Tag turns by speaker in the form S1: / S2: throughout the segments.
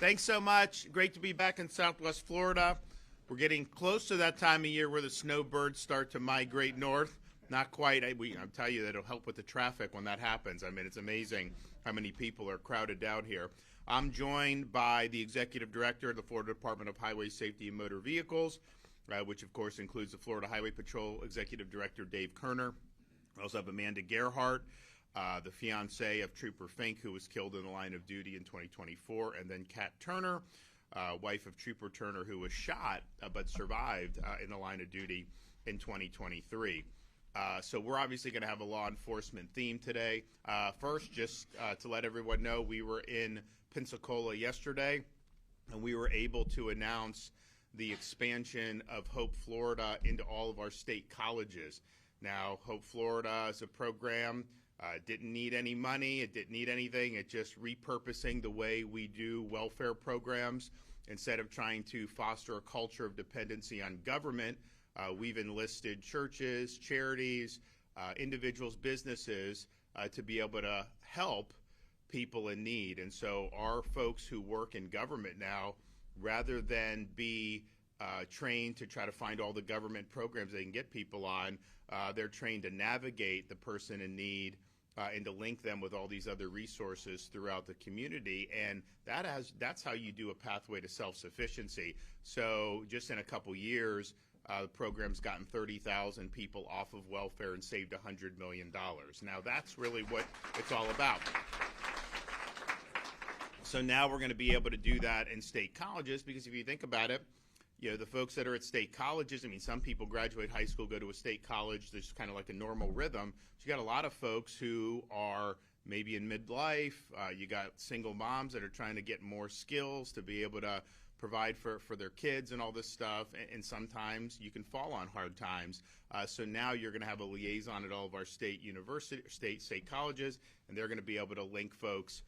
S1: Thanks so much. Great to be back in Southwest Florida. We're getting close to that time of year where the snowbirds start to migrate north. Not quite. I'll tell you that it'll help with the traffic when that happens. I mean, it's amazing how many people are crowded down here. I'm joined by the Executive Director of the Florida Department of Highway Safety and Motor Vehicles, which of course includes the Florida Highway Patrol Executive Director Dave Kerner. We also have Amanda Gerhardt, the fiancée of Trooper Fink, who was killed in the line of duty in 2024, and then Kat Turner, wife of Trooper Turner, who was shot but survived in the line of duty in 2023. So we're obviously going to have a law enforcement theme today. First, just to let everyone know, we were in Pensacola yesterday, and we were able to announce the expansion of Hope Florida into all of our state colleges. Now, Hope Florida is a program. It didn't need any money. It didn't need anything. It's just repurposing the way we do welfare programs. Instead of trying to foster a culture of dependency on government, we've enlisted churches, charities, individuals, businesses to be able to help people in need. And so our folks who work in government now, rather than be trained to try to find all the government programs they can get people on, they're trained to navigate the person in need and to link them with all these other resources throughout the community. And that's how you do a pathway to self-sufficiency. So just in a couple years, the program's gotten 30,000 people off of welfare and saved $100 million. Now that's really what it's all about. So now we're going to be able to do that in state colleges, because if you think about it, you know, the folks that are at state colleges, I mean, some people graduate high school, go to a state college. There's kind of like a normal rhythm. So you got a lot of folks who are maybe in midlife. You got single moms that are trying to get more skills to be able to provide for their kids and all this stuff. And sometimes you can fall on hard times. So now you're going to have a liaison at all of our state state colleges, and they're going to be able to link folks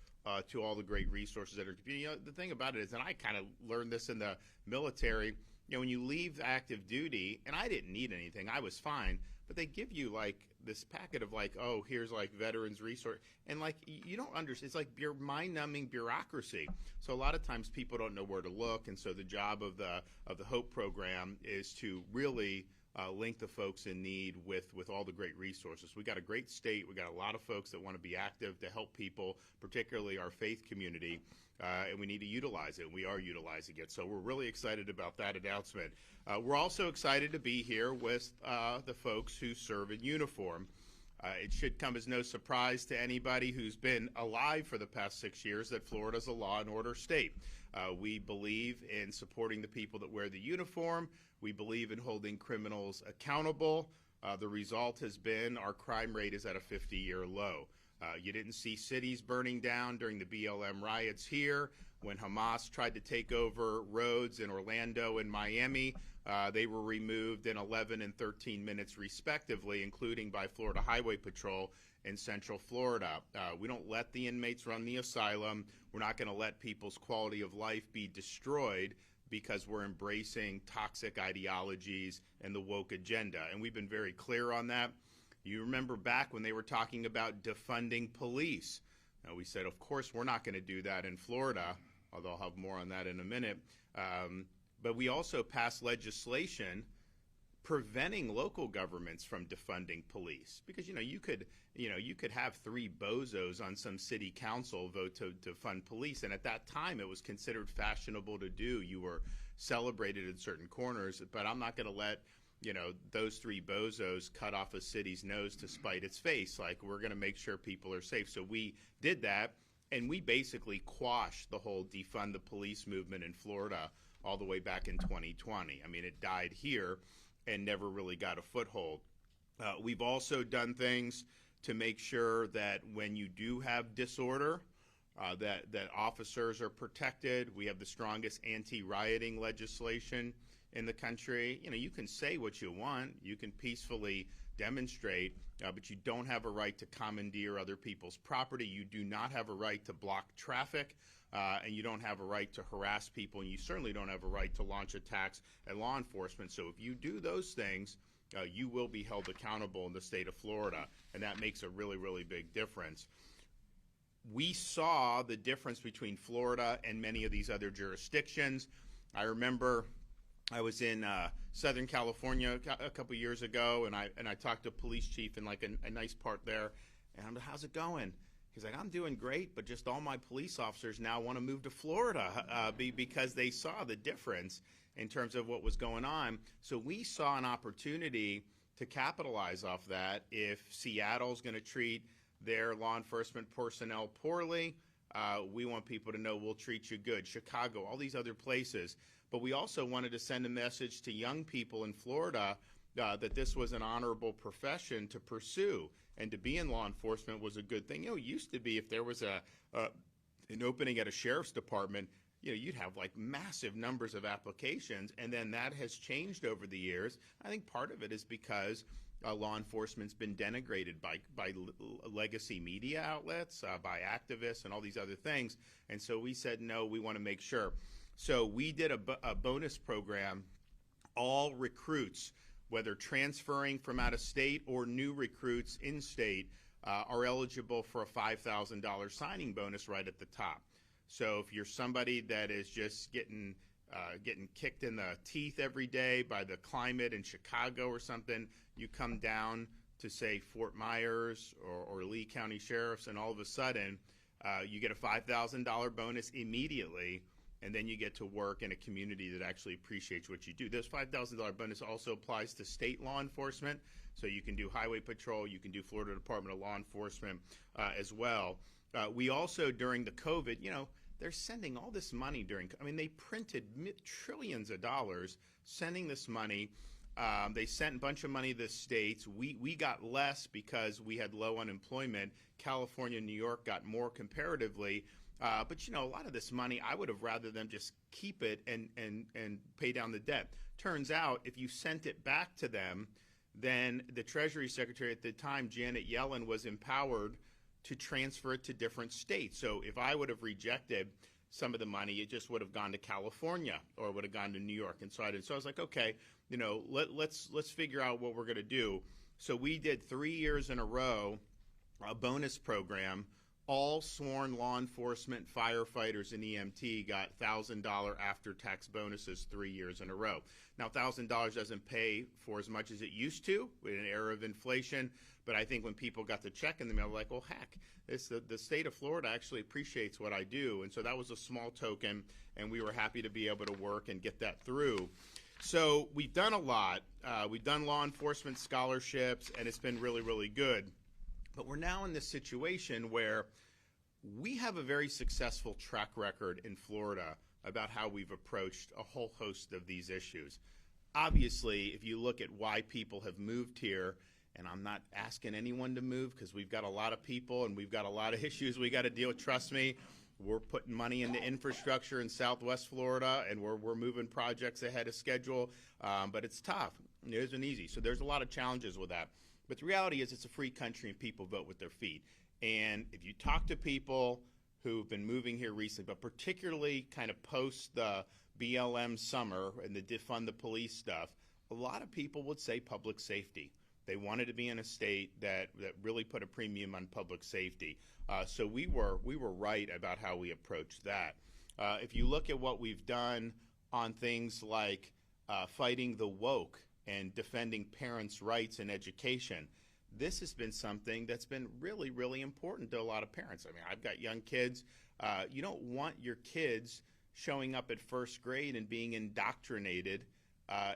S1: to all the great resources that are, you know, the thing about it is, and I kind of learned this in the military, you know, when you leave active duty, and I didn't need anything, I was fine, but they give you like this packet of like, oh, here's like veterans resource, and like you don't understand, it's like mind-numbing bureaucracy. So a lot of times people don't know where to look, and so the job of the HOPE program is to really link the folks in need with all the great resources. We got a great state. We got a lot of folks that want to be active to help people, particularly our faith community, and we need to utilize it, and we are utilizing it. So we're really excited about that announcement. We're also excited to be here with the folks who serve in uniform. It should come as no surprise to anybody who's been alive for the past 6 years that Florida's a law and order state. We believe in supporting the people that wear the uniform. We believe in holding criminals accountable. The result has been our crime rate is at a 50-year low. You didn't see cities burning down during the BLM riots here. When Hamas tried to take over roads in Orlando and Miami, they were removed in 11 and 13 minutes respectively, including by Florida Highway Patrol in Central Florida. We don't let the inmates run the asylum. We're not going to let people's quality of life be destroyed because we're embracing toxic ideologies and the woke agenda. And we've been very clear on that. You remember back when they were talking about defunding police. We said, of course, we're not going to do that in Florida, although I'll have more on that in a minute. But we also passed legislation preventing local governments from defunding police, because you could have three bozos on some city council vote to fund police, and at that time it was considered fashionable to do. You were celebrated in certain corners, but I'm not going to let those three bozos cut off a city's nose to spite its face. Like, we're going to make sure people are safe. So we did that, and we basically quashed the whole defund the police movement in Florida all the way back in 2020. I mean, it died here and never really got a foothold. We've also done things to make sure that when you do have disorder, that officers are protected. We have the strongest anti-rioting legislation in the country. You can say what you want, you can peacefully demonstrate, but you don't have a right to commandeer other people's property. You do not have a right to block traffic, and you don't have a right to harass people, and you certainly don't have a right to launch attacks at law enforcement. So if you do those things, you will be held accountable in the state of Florida, and that makes a really, really big difference. we saw the difference between Florida and many of these other jurisdictions. I remember I was in Southern California a couple years ago, and I talked to a police chief in like a nice part there, and I'm like, how's it going? He's like, I'm doing great, but just all my police officers now want to move to Florida because they saw the difference in terms of what was going on. So we saw an opportunity to capitalize off that. If Seattle's going to treat their law enforcement personnel poorly, we want people to know we'll treat you good. Chicago, all these other places. But we also wanted to send a message to young people in Florida that this was an honorable profession to pursue, and to be in law enforcement was a good thing. You know, it used to be if there was an opening at a sheriff's department, you know, you'd have like massive numbers of applications, and then that has changed over the years. I think part of it is because law enforcement's been denigrated by legacy media outlets, by activists, and all these other things. And so we said, no, we want to make sure. So we did a bonus program. All recruits, whether transferring from out of state or new recruits in state, are eligible for a $5,000 signing bonus right at the top. So if you're somebody that is just getting kicked in the teeth every day by the climate in Chicago or something, you come down to, say, Fort Myers or Lee County Sheriff's, and all of a sudden you get a $5,000 bonus immediately, and then you get to work in a community that actually appreciates what you do. This $5,000 bonus also applies to state law enforcement, so you can do highway patrol, you can do Florida Department of Law Enforcement as well. We also, during the COVID, you know, they're sending all this money they printed trillions of dollars sending this money. They sent a bunch of money to the states. We got less because we had low unemployment. California and New York got more comparatively. But, you know, a lot of this money, I would have rather them just keep it and pay down the debt. Turns out if you sent it back to them, then the Treasury Secretary at the time, Janet Yellen, was empowered to transfer it to different states. So if I would have rejected some of the money, it just would have gone to California or would have gone to New York. And so I was like, okay, you know, let's figure out what we're going to do. So we did 3 years in a row a bonus program. All sworn law enforcement, firefighters, and EMT got $1,000 after-tax bonuses 3 years in a row. Now, $1,000 doesn't pay for as much as it used to with an era of inflation, but I think when people got the check in the mail, like, well, heck, the state of Florida actually appreciates what I do. And so that was a small token, and we were happy to be able to work and get that through. So we've done a lot. We've done law enforcement scholarships, and it's been really, really good. But we're now in this situation where we have a very successful track record in Florida about how we've approached a whole host of these issues. Obviously, if you look at why people have moved here, and I'm not asking anyone to move because we've got a lot of people and we've got a lot of issues we got to deal with. Trust me, we're putting money into infrastructure in Southwest Florida, and we're moving projects ahead of schedule, but it's tough. It isn't easy. So there's a lot of challenges with that. But the reality is it's a free country and people vote with their feet. And if you talk to people who've been moving here recently, but particularly kind of post the BLM summer and the defund the police stuff, a lot of people would say public safety. They wanted to be in a state that really put a premium on public safety. So we were right about how we approached that. If you look at what we've done on things like fighting the woke and defending parents' rights in education, this has been something that's been really, really important to a lot of parents. I mean, I've got young kids. You don't want your kids showing up at first grade and being indoctrinated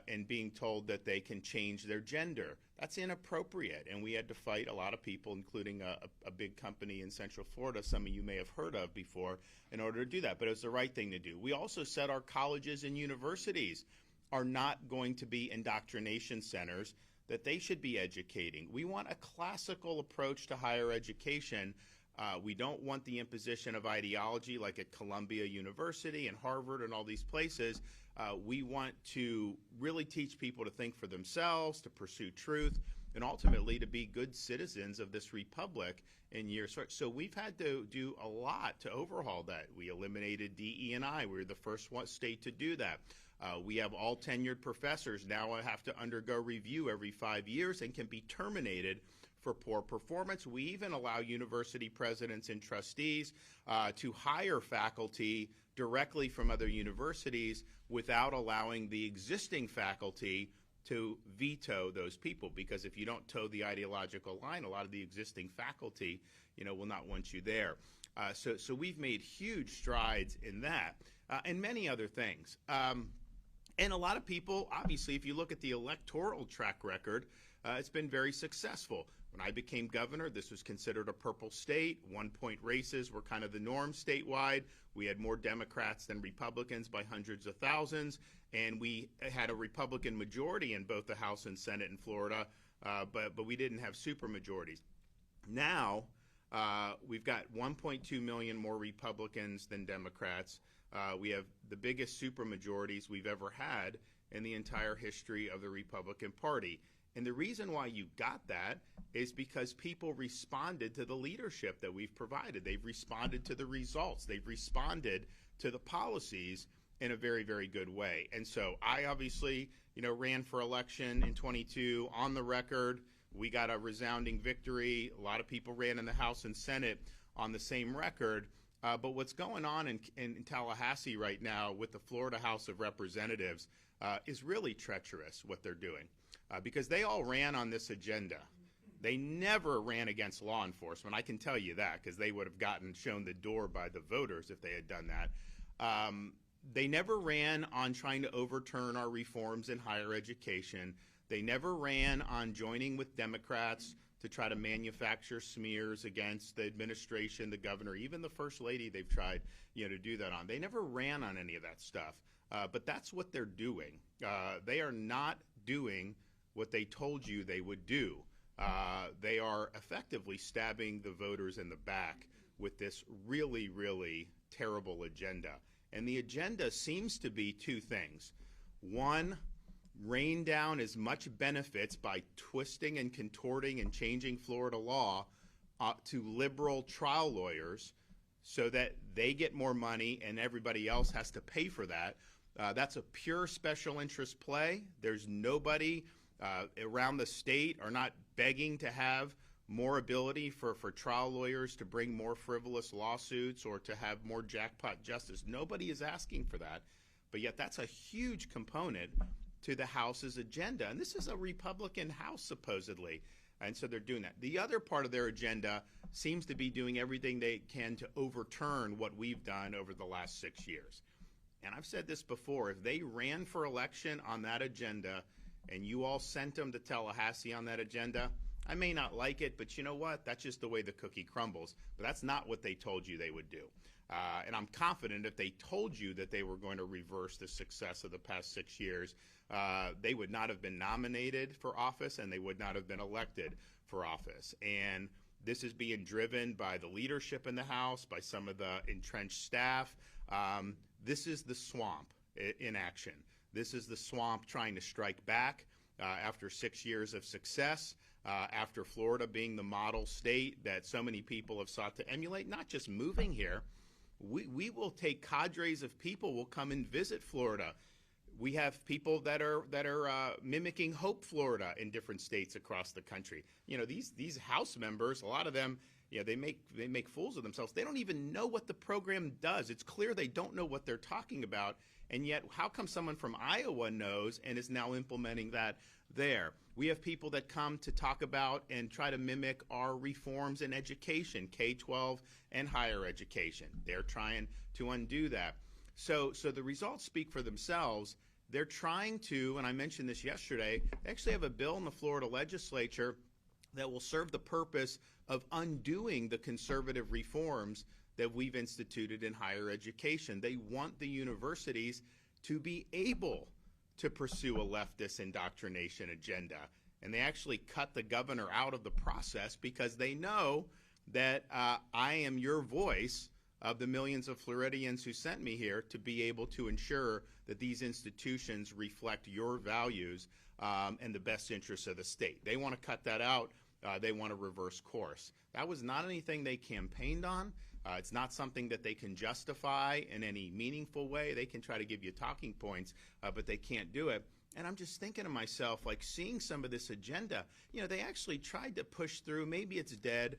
S1: and being told that they can change their gender. That's inappropriate, and we had to fight a lot of people, including a big company in Central Florida, some of you may have heard of before, in order to do that. But it was the right thing to do. We also said our colleges and universities are not going to be indoctrination centers, that they should be educating. We want a classical approach to higher education. We don't want the imposition of ideology like at Columbia University and Harvard and all these places. We want to really teach people to think for themselves, to pursue truth, and ultimately to be good citizens of this republic in years. So we've had to do a lot to overhaul that. We eliminated DE&I. We were the first state to do that. We have all tenured professors now have to undergo review every 5 years and can be terminated for poor performance. We even allow university presidents and trustees to hire faculty directly from other universities without allowing the existing faculty to veto those people, because if you don't toe the ideological line, a lot of the existing faculty, will not want you there. So we've made huge strides in that, and many other things. And a lot of people, obviously, if you look at the electoral track record, it's been very successful. When I became governor, this was considered a purple state. One-point races were kind of the norm statewide. We had more Democrats than Republicans by hundreds of thousands, and we had a Republican majority in both the House and Senate in Florida, but we didn't have supermajorities. Now, we've got 1.2 million more Republicans than Democrats. We have the biggest supermajorities we've ever had in the entire history of the Republican Party. And the reason why you got that is because people responded to the leadership that we've provided. They've responded to the results. They've responded to the policies in a very, very good way. And so I obviously, ran for election in 22 on the record. We got a resounding victory. A lot of people ran in the House and Senate on the same record. But what's going on in Tallahassee right now with the Florida House of Representatives is really treacherous, what they're doing, because they all ran on this agenda. They never ran against law enforcement. I can tell you that, because they would have shown the door by the voters if they had done that. They never ran on trying to overturn our reforms in higher education. They never ran on joining with Democrats to try to manufacture smears against the administration, the governor, even the first lady. They've tried, to do that on. They never ran on any of that stuff. But that's what they're doing. They are not doing what they told you they would do. They are effectively stabbing the voters in the back with this really, really terrible agenda. And the agenda seems to be two things. One, rain down as much benefits by twisting and contorting and changing Florida law to liberal trial lawyers so that they get more money and everybody else has to pay for that. That's a pure special interest play. There's nobody around the state are not begging to have more ability for trial lawyers to bring more frivolous lawsuits or to have more jackpot justice. Nobody is asking for that, but yet that's a huge component to the House's agenda. And this is a Republican House, supposedly, and so they're doing that. The other part of their agenda seems to be doing everything they can to overturn what we've done over the last 6 years. And I've said this before, if they ran for election on that agenda and you all sent them to Tallahassee on that agenda, I may not like it, but you know what? That's just the way the cookie crumbles. But that's not what they told you they would do. And I'm confident if they told you that they were going to reverse the success of the past 6 years, they would not have been nominated for office and they would not have been elected for office. And this is being driven by the leadership in the House, by some of the entrenched staff. This is the swamp in action. This is the swamp trying to strike back after 6 years of success, after Florida being the model state that so many people have sought to emulate, not just moving here. We will take cadres of people will come and visit Florida. We have people that are mimicking Hope Florida in different states across the country. These House members, a lot of them, they make fools of themselves. They don't even know what the program does. It's clear they don't know what they're talking about. And yet, how come someone from Iowa knows and is now implementing that there? We have people that come to talk about and try to mimic our reforms in education, K-12 and higher education. They're trying to undo that. So the results speak for themselves. They're trying to, and I mentioned this yesterday, they actually have a bill in the Florida legislature that will serve the purpose of undoing the conservative reforms that we've instituted in higher education. They want the universities to be able to pursue a leftist indoctrination agenda. And they actually cut the governor out of the process because they know that I am your voice of the millions of Floridians who sent me here to be able to ensure that these institutions reflect your values and the best interests of the state. They want to cut that out. They want to reverse course. That was not anything they campaigned on. It's not something that they can justify in any meaningful way. They can try to give you talking points, but they can't do it. And I'm just thinking to myself, like, seeing some of this agenda, they actually tried to push through, maybe it's dead,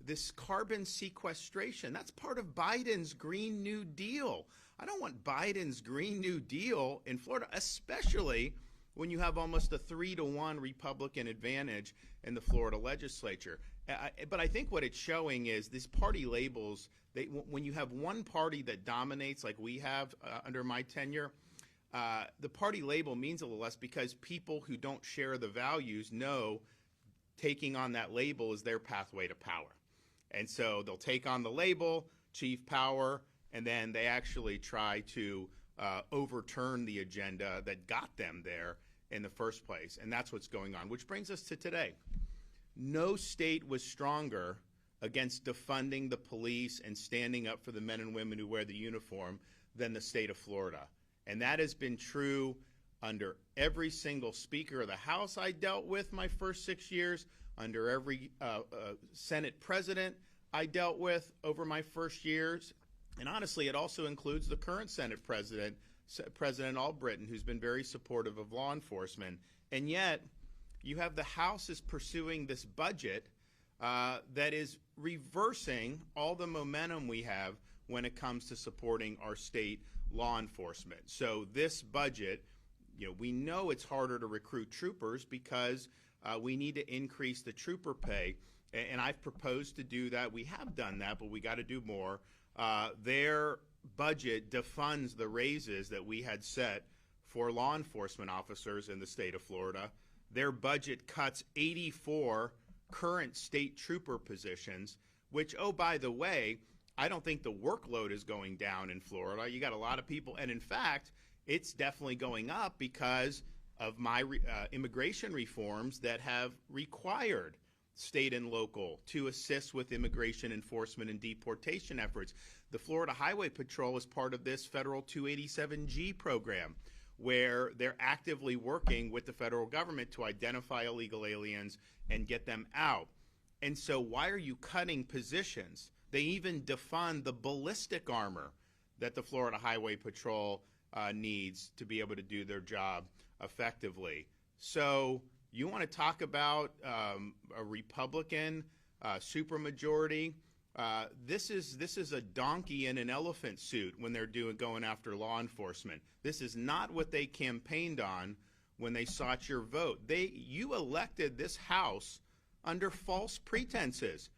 S1: this carbon sequestration. That's part of Biden's Green New Deal. I don't want Biden's Green New Deal in Florida, especially when you have almost a 3-to-1 Republican advantage in the Florida legislature. But I think what it's showing is these party labels, when you have one party that dominates like we have under my tenure, the party label means a little less because people who don't share the values know taking on that label is their pathway to power. And so they'll take on the label, chief power, and then they actually try to overturn the agenda that got them there in the first place. And that's what's going on, which brings us to today. No state was stronger against defunding the police and standing up for the men and women who wear the uniform than the state of Florida. And that has been true under every single Speaker of the House I dealt with my first 6 years, under every Senate president I dealt with over my first years. And honestly, it also includes the current Senate president, President Albritton, who's been very supportive of law enforcement. And yet, you have the House is pursuing this budget that is reversing all the momentum we have when it comes to supporting our state law enforcement. So this budget, we know it's harder to recruit troopers because we need to increase the trooper pay. And I've proposed to do that. We have done that, but we got to do more. Their budget defunds the raises that we had set for law enforcement officers in the state of Florida. Their budget cuts 84 current state trooper positions, which, oh, by the way, I don't think the workload is going down in Florida. You got a lot of people, and in fact, it's definitely going up because of my immigration reforms that have required state and local to assist with immigration enforcement and deportation efforts. The Florida Highway Patrol is part of this federal 287G program, where they're actively working with the federal government to identify illegal aliens and get them out. And so why are you cutting positions? They even defund the ballistic armor that the Florida Highway Patrol needs to be able to do their job effectively. So you want to talk about a Republican supermajority? This is a donkey in an elephant suit when they're going after law enforcement. This is not what they campaigned on when they sought your vote. You elected this House under false pretenses.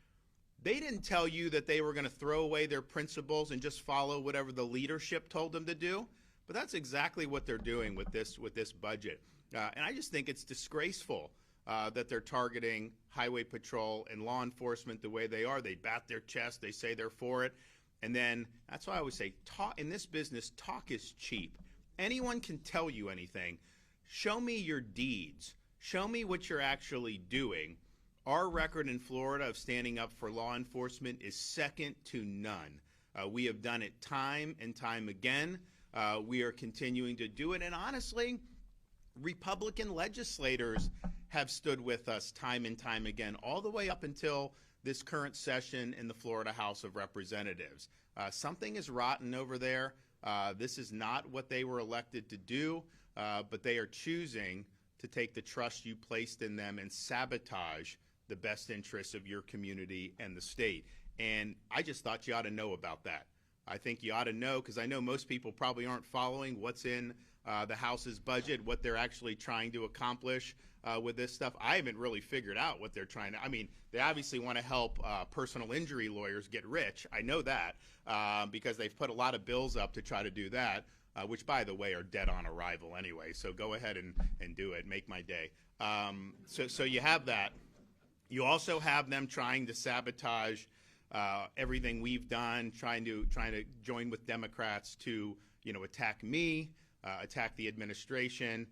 S1: They didn't tell you that they were going to throw away their principles and just follow whatever the leadership told them to do. But that's exactly what they're doing with this budget. And I just think it's disgraceful that they're targeting Highway Patrol and law enforcement the way they are. They bat their chest. They say they're for it. And then that's why I always say, in this business, talk is cheap. Anyone can tell you anything. Show me your deeds. Show me what you're actually doing. Our record in Florida of standing up for law enforcement is second to none. We have done it time and time again. We are continuing to do it. And honestly, Republican legislators have stood with us time and time again, all the way up until this current session in the Florida House of Representatives. Something is rotten over there. This is not what they were elected to do, but they are choosing to take the trust you placed in them and sabotage the best interests of your community and the state. And I just thought you ought to know about that. I think you ought to know, because I know most people probably aren't following what's in the House's budget, what they're actually trying to accomplish with this stuff. I haven't really figured out what they're trying to. I mean, they obviously want to help personal injury lawyers get rich. I know that because they've put a lot of bills up to try to do that, which, by the way, are dead on arrival anyway. So go ahead and do it. Make my day. So you have that. You also have them trying to sabotage everything we've done, trying to join with Democrats to attack me, attack the administration,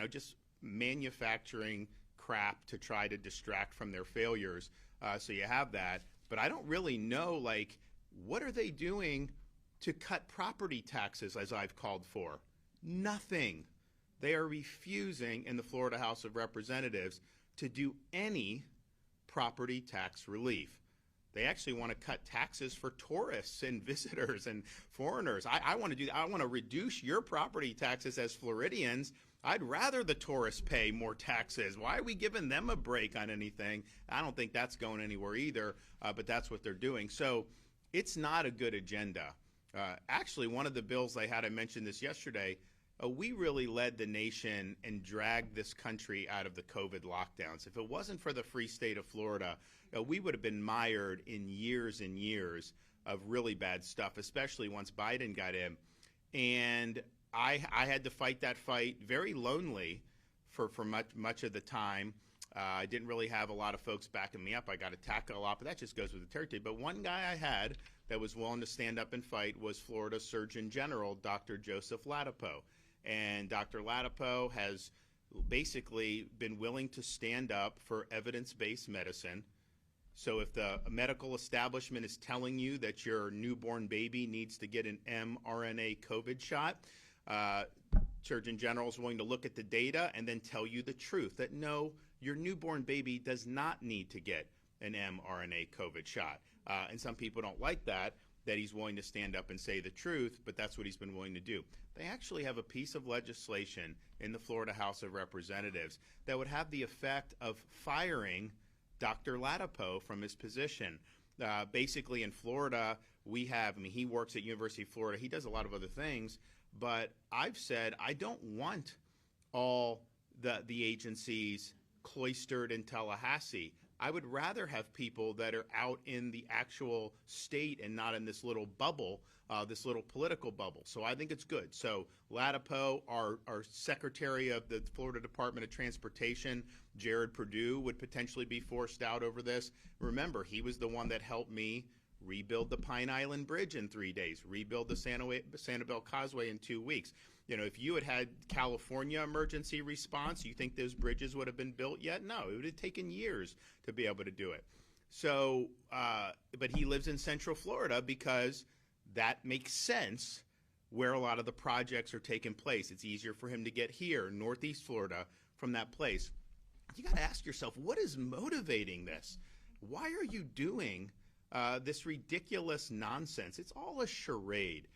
S1: just manufacturing crap to try to distract from their failures. So you have that. But I don't really know, what are they doing to cut property taxes, as I've called for? Nothing. They are refusing in the Florida House of Representatives to do any property tax relief. They actually want to cut taxes for tourists and visitors and foreigners. I want to do that. I want to reduce your property taxes as Floridians I'd rather the tourists pay more taxes. Why are we giving them a break on anything? I don't think that's going anywhere either, but that's what they're doing. So it's not a good agenda. Actually, one of the bills they had, I mentioned this yesterday, we really led the nation and dragged this country out of the COVID lockdowns. If it wasn't for the free state of Florida, we would have been mired in years and years of really bad stuff, especially once Biden got in. And I had to fight that fight very lonely for much of the time. I didn't really have a lot of folks backing me up. I got attacked a lot, but that just goes with the territory. But one guy I had that was willing to stand up and fight was Florida Surgeon General, Dr. Joseph Ladapo. And Dr. Ladapo has basically been willing to stand up for evidence-based medicine. So if the medical establishment is telling you that your newborn baby needs to get an mRNA COVID shot, Surgeon General is willing to look at the data and then tell you the truth, that no, your newborn baby does not need to get an mRNA COVID shot. And some people don't like that he's willing to stand up and say the truth, but that's what he's been willing to do. They actually have a piece of legislation in the Florida House of Representatives that would have the effect of firing Dr. Ladapo from his position. Basically in Florida, he works at University of Florida. He does a lot of other things, but I've said I don't want all the agencies cloistered in Tallahassee. I would rather have people that are out in the actual state and not in this little bubble, this little political bubble. So I think it's good. So Ladapo, our Secretary of the Florida Department of Transportation, Jared Perdue, would potentially be forced out over this. Remember, he was the one that helped me rebuild the Pine Island Bridge in 3 days, rebuild the Sanibel Causeway in 2 weeks. You know, if you had California emergency response, you think those bridges would have been built yet? No, it would have taken years to be able to do it. So, but he lives in Central Florida because that makes sense where a lot of the projects are taking place. It's easier for him to get here, Northeast Florida, from that place. You got to ask yourself, what is motivating this? Why are you doing this ridiculous nonsense? It's all a charade.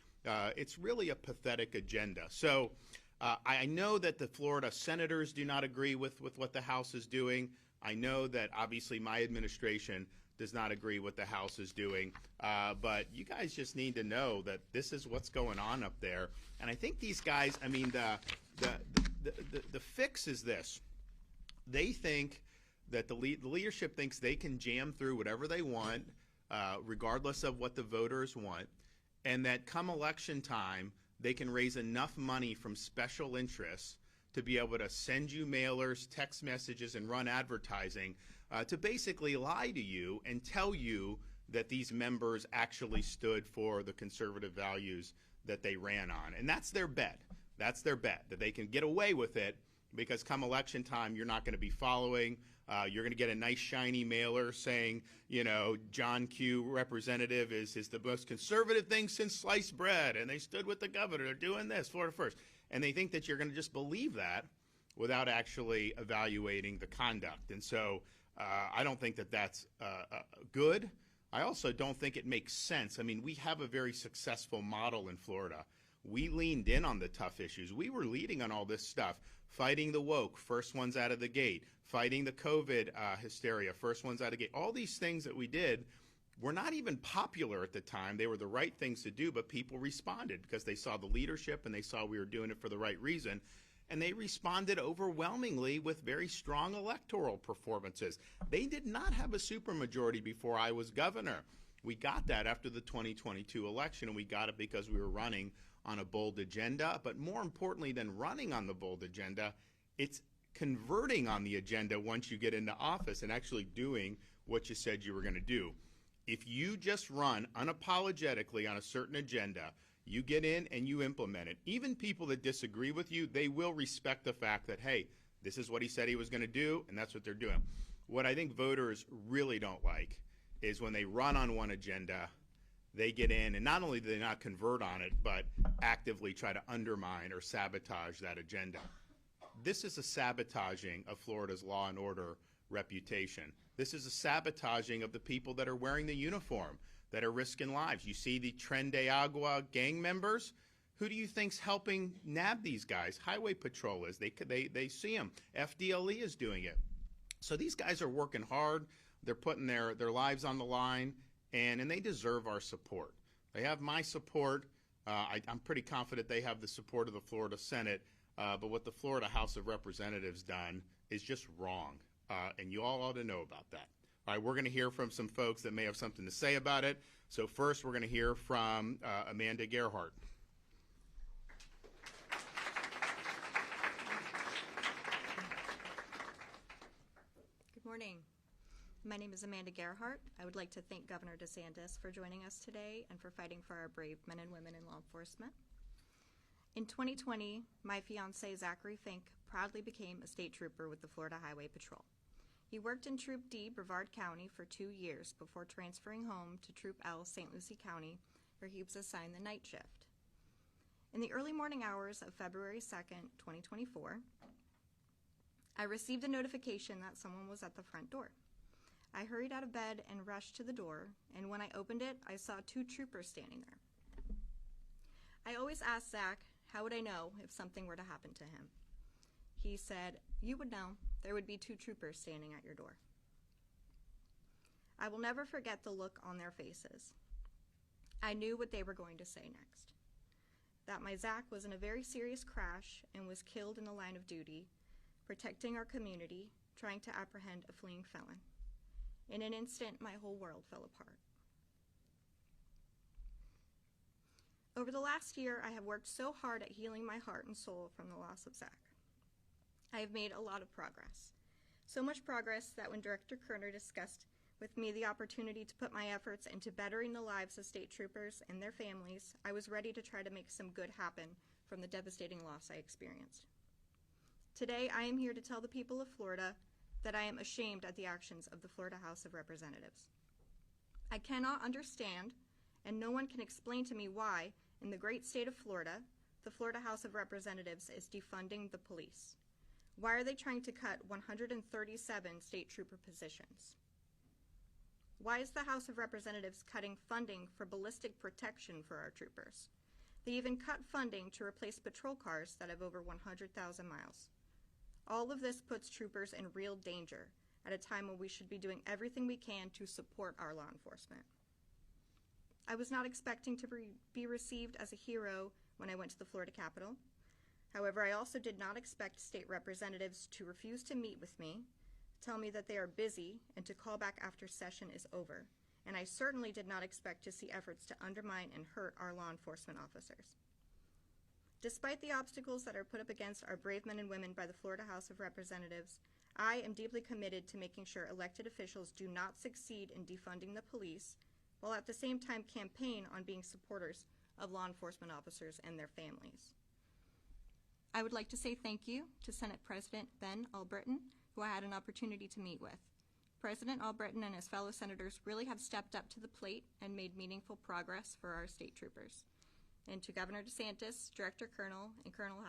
S1: It's really a pathetic agenda. So I know that the Florida senators do not agree with what the House is doing. I know that obviously my administration does not agree with the House is doing. But you guys just need to know that this is what's going on up there. And I think these guys, I mean, the fix is this. They think that the leadership thinks they can jam through whatever they want, regardless of what the voters want, and that come election time, they can raise enough money from special interests to be able to send you mailers, text messages, and run advertising to basically lie to you and tell you that these members actually stood for the conservative values that they ran on. And that's their bet. That's their bet, that they can get away with it because come election time, you're not going to be following. You're going to get a nice shiny mailer saying, you know, John Q. representative is the most conservative thing since sliced bread, and they stood with the governor. They're doing this, Florida first. And they think that you're going to just believe that without actually evaluating the conduct. And so I don't think that that's good. I also don't think it makes sense. I mean, we have a very successful model in Florida. We leaned in on the tough issues. We were leading on all this stuff, fighting the woke, first ones out of the gate, fighting the COVID hysteria, first ones out of the gate. All these things that we did were not even popular at the time. They were the right things to do, but people responded because they saw the leadership and they saw we were doing it for the right reason. And they responded overwhelmingly with very strong electoral performances. They did not have a supermajority before I was governor. We got that after the 2022 election, and we got it because we were running on a bold agenda. But more importantly than running on the bold agenda, it's converting on the agenda once you get into office and actually doing what you said you were going to do. If you just run unapologetically on a certain agenda, you get in and you implement it. Even people that disagree with you, they will respect the fact that, hey, this is what he said he was going to do, and that's what they're doing. What I think voters really don't like is when they run on one agenda, they get in, and not only do they not convert on it, but actively try to undermine or sabotage that agenda. This is a sabotaging of Florida's law and order reputation. This is a sabotaging of the people that are wearing the uniform, that are risking lives. You see the Tren de Agua gang members Who do you think's helping nab these guys? Highway Patrol is. They see them. FDLE is doing it. So these guys are working hard. They're putting their lives on the line, and they deserve our support. They have my support. I'm pretty confident they have the support of the Florida Senate. But what the Florida House of Representatives done is just wrong, and you all ought to know about that. All right, we're going to hear from some folks that may have something to say about it. So first, we're going to hear from Amanda Gerhardt.
S2: Good morning. My name is Amanda Gerhardt. I would like to thank Governor DeSantis for joining us today and for fighting for our brave men and women in law enforcement. In 2020, my fiancé, Zachary Fink, proudly became a state trooper with the Florida Highway Patrol. He worked in Troop D, Brevard County, for 2 years before transferring home to Troop L, St. Lucie County, where he was assigned the night shift. In the early morning hours of February 2nd, 2024, I received a notification that someone was at the front door. I hurried out of bed and rushed to the door, and when I opened it, I saw 2 troopers standing there. I always asked Zach, how would I know if something were to happen to him? He said, you would know. There would be 2 troopers standing at your door. I will never forget the look on their faces. I knew what they were going to say next. That my Zach was in a very serious crash and was killed in the line of duty, protecting our community, trying to apprehend a fleeing felon. In an instant, my whole world fell apart. Over the last year, I have worked so hard at healing my heart and soul from the loss of Zach. I have made a lot of progress. So much progress that when Director Kerner discussed with me the opportunity to put my efforts into bettering the lives of state troopers and their families, I was ready to try to make some good happen from the devastating loss I experienced. Today, I am here to tell the people of Florida that I am ashamed at the actions of the Florida House of Representatives. I cannot understand, and no one can explain to me why, in the great state of Florida, the Florida House of Representatives is defunding the police. Why are they trying to cut 137 state trooper positions? Why is the House of Representatives cutting funding for ballistic protection for our troopers? They even cut funding to replace patrol cars that have over 100,000 miles. All of this puts troopers in real danger at a time when we should be doing everything we can to support our law enforcement. I was not expecting to be received as a hero when I went to the Florida Capitol. However, I also did not expect state representatives to refuse to meet with me, tell me that they are busy, and to call back after session is over. And I certainly did not expect to see efforts to undermine and hurt our law enforcement officers. Despite the obstacles that are put up against our brave men and women by the Florida House of Representatives, I am deeply committed to making sure elected officials do not succeed in defunding the police, while at the same time campaign on being supporters of law enforcement officers and their families. I would like to say thank you to Senate President Ben Albritton, who I had an opportunity to meet with. President Albritton and his fellow senators really have stepped up to the plate and made meaningful progress for our state troopers. And to Governor DeSantis, Director Kerner, and Colonel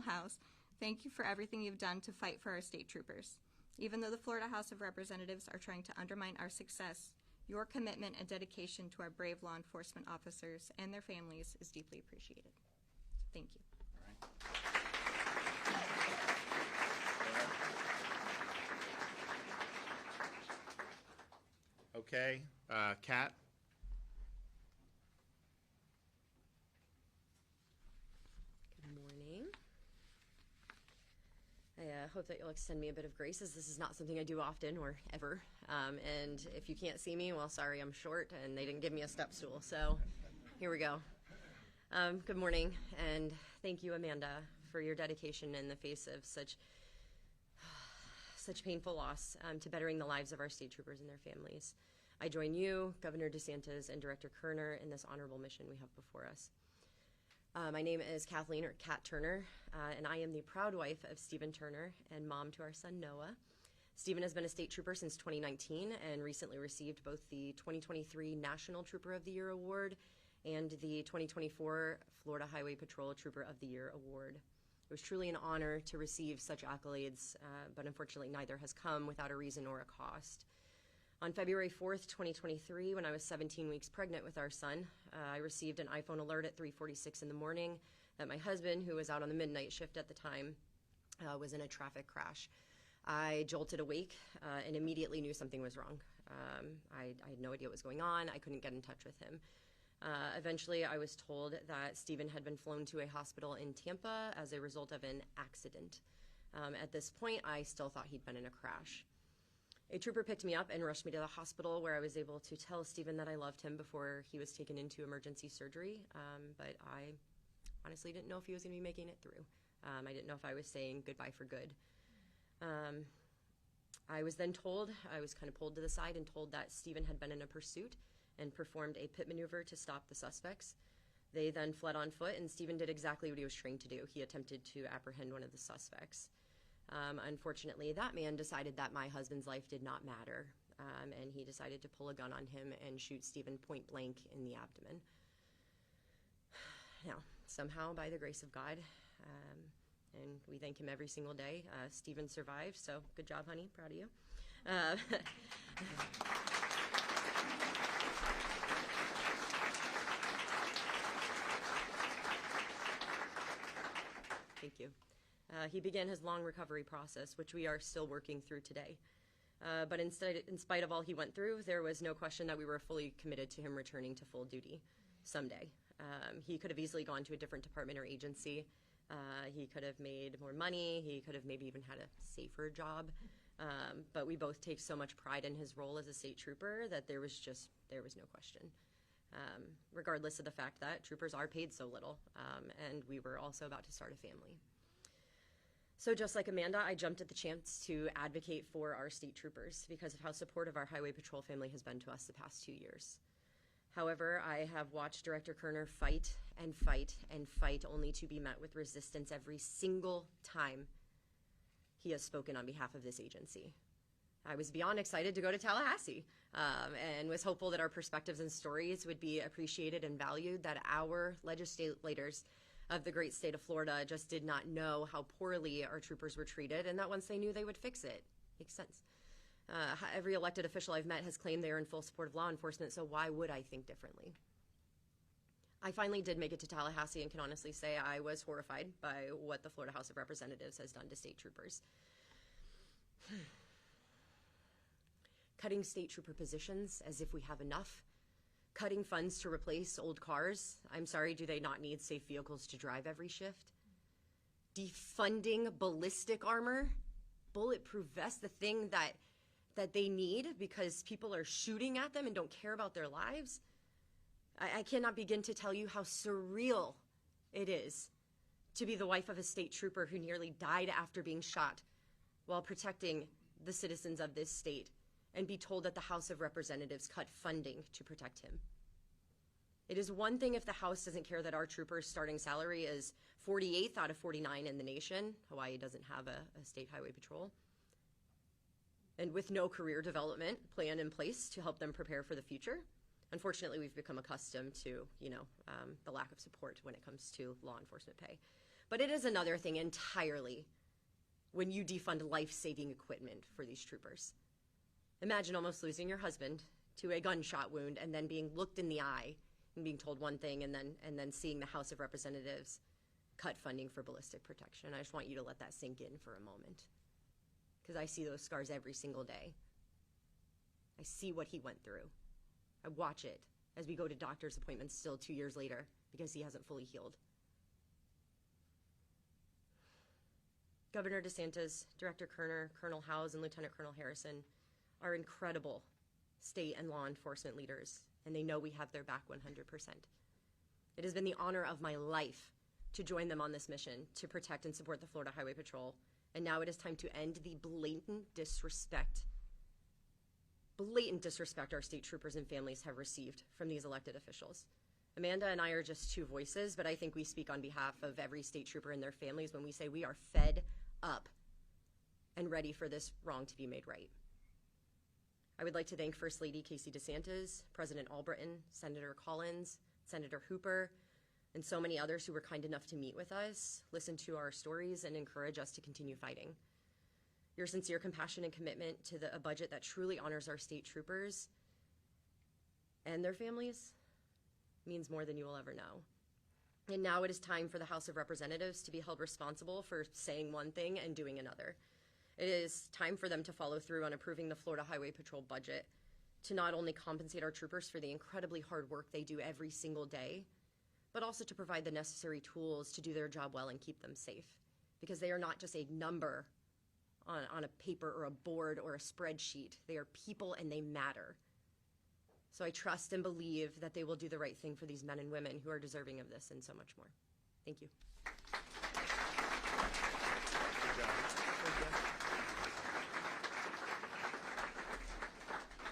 S2: House, thank you for everything you've done to fight for our state troopers. Even though the Florida House of Representatives are trying to undermine our success, your commitment and dedication to our brave law enforcement officers and their families is deeply appreciated. Thank you.
S1: Okay, Kat.
S3: Good morning. I hope that you'll extend me a bit of grace, as this is not something I do often or ever. And if you can't see me, well, sorry, I'm short, and they didn't give me a step stool, so here we go. Good morning, and thank you, Amanda, for your dedication in the face of such painful loss to bettering the lives of our state troopers and their families. I join you, Governor DeSantis, and Director Kerner in this honorable mission we have before us. My name is Kathleen, or Kat Turner, and I am the proud wife of Stephen Turner and mom to our son Noah. Stephen has been a state trooper since 2019 and recently received both the 2023 National Trooper of the Year Award and the 2024 Florida Highway Patrol Trooper of the Year Award. It was truly an honor to receive such accolades, but unfortunately neither has come without a reason or a cost. On February 4th, 2023, when I was 17 weeks pregnant with our son, I received an iPhone alert at 3:46 in the morning that my husband, who was out on the midnight shift at the time, was in a traffic crash. I jolted awake and immediately knew something was wrong. I had no idea what was going on. I couldn't get in touch with him. Eventually, I was told that Stephen had been flown to a hospital in Tampa as a result of an accident. At this point, I still thought he'd been in a crash. A trooper picked me up and rushed me to the hospital, where I was able to tell Stephen that I loved him before he was taken into emergency surgery, but I honestly didn't know if he was going to be making it through. I didn't know if I was saying goodbye for good. I was then told, I was kind of pulled to the side and told that Stephen had been in a pursuit and performed a pit maneuver to stop the suspects. They then fled on foot, and Stephen did exactly what he was trained to do. He attempted to apprehend one of the suspects. Unfortunately, that man decided that my husband's life did not matter, and he decided to pull a gun on him and shoot Stephen point blank in the abdomen. Now, somehow, by the grace of God, and we thank him every single day, Stephen survived, so good job, honey. Proud of you. Thank you. He began his long recovery process, which we are still working through today. But in spite of all he went through, there was no question that we were fully committed to him returning to full duty someday. He could have easily gone to a different department or agency. He could have made more money. He could have maybe even had a safer job. But we both take so much pride in his role as a state trooper that there was no question. Regardless of the fact that troopers are paid so little, and we were also about to start a family. So just like Amanda, I jumped at the chance to advocate for our state troopers because of how supportive our Highway Patrol family has been to us the past 2 years. However, I have watched Director Kerner fight and fight and fight only to be met with resistance every single time he has spoken on behalf of this agency. I was beyond excited to go to Tallahassee and was hopeful that our perspectives and stories would be appreciated and valued, that our legislators of the great state of Florida just did not know how poorly our troopers were treated, and that once they knew, they would fix it. Makes sense. Every elected official I've met has claimed they are in full support of law enforcement, so why would I think differently? I finally did make it to Tallahassee and can honestly say I was horrified by what the Florida House of Representatives has done to state troopers. Cutting state trooper positions as if we have enough. Cutting funds to replace old cars. I'm sorry, do they not need safe vehicles to drive every shift? Defunding ballistic armor, bulletproof vests, the thing that they need because people are shooting at them and don't care about their lives. I cannot begin to tell you how surreal it is to be the wife of a state trooper who nearly died after being shot while protecting the citizens of this state, and be told that the House of Representatives cut funding to protect him. It is one thing if the House doesn't care that our troopers' starting salary is 48th out of 49 in the nation. Hawaii doesn't have a state highway patrol. And with no career development plan in place to help them prepare for the future. Unfortunately, we've become accustomed to, the lack of support when it comes to law enforcement pay. But it is another thing entirely when you defund life-saving equipment for these troopers. Imagine almost losing your husband to a gunshot wound and then being looked in the eye and being told one thing and then seeing the House of Representatives cut funding for ballistic protection. I just want you to let that sink in for a moment, because I see those scars every single day. I see what he went through. I watch it as we go to doctor's appointments still 2 years later because he hasn't fully healed. Governor DeSantis, Director Kerner, Colonel Howes, and Lieutenant Colonel Harrison are incredible state and law enforcement leaders, and they know we have their back 100%. It has been the honor of my life to join them on this mission to protect and support the Florida Highway Patrol, and now it is time to end the blatant disrespect our state troopers and families have received from these elected officials. Amanda and I are just two voices, but I think we speak on behalf of every state trooper and their families when we say we are fed up and ready for this wrong to be made right. I would like to thank First Lady Casey DeSantis, President Albritton, Senator Collins, Senator Hooper, and so many others who were kind enough to meet with us, listen to our stories, and encourage us to continue fighting. Your sincere compassion and commitment to a budget that truly honors our state troopers and their families means more than you will ever know. And now it is time for the House of Representatives to be held responsible for saying one thing and doing another. It is time for them to follow through on approving the Florida Highway Patrol budget to not only compensate our troopers for the incredibly hard work they do every single day, but also to provide the necessary tools to do their job well and keep them safe. Because they are not just a number on a paper or a board or a spreadsheet. They are people and they matter. So I trust and believe that they will do the right thing for these men and women who are deserving of this and so much more. Thank you.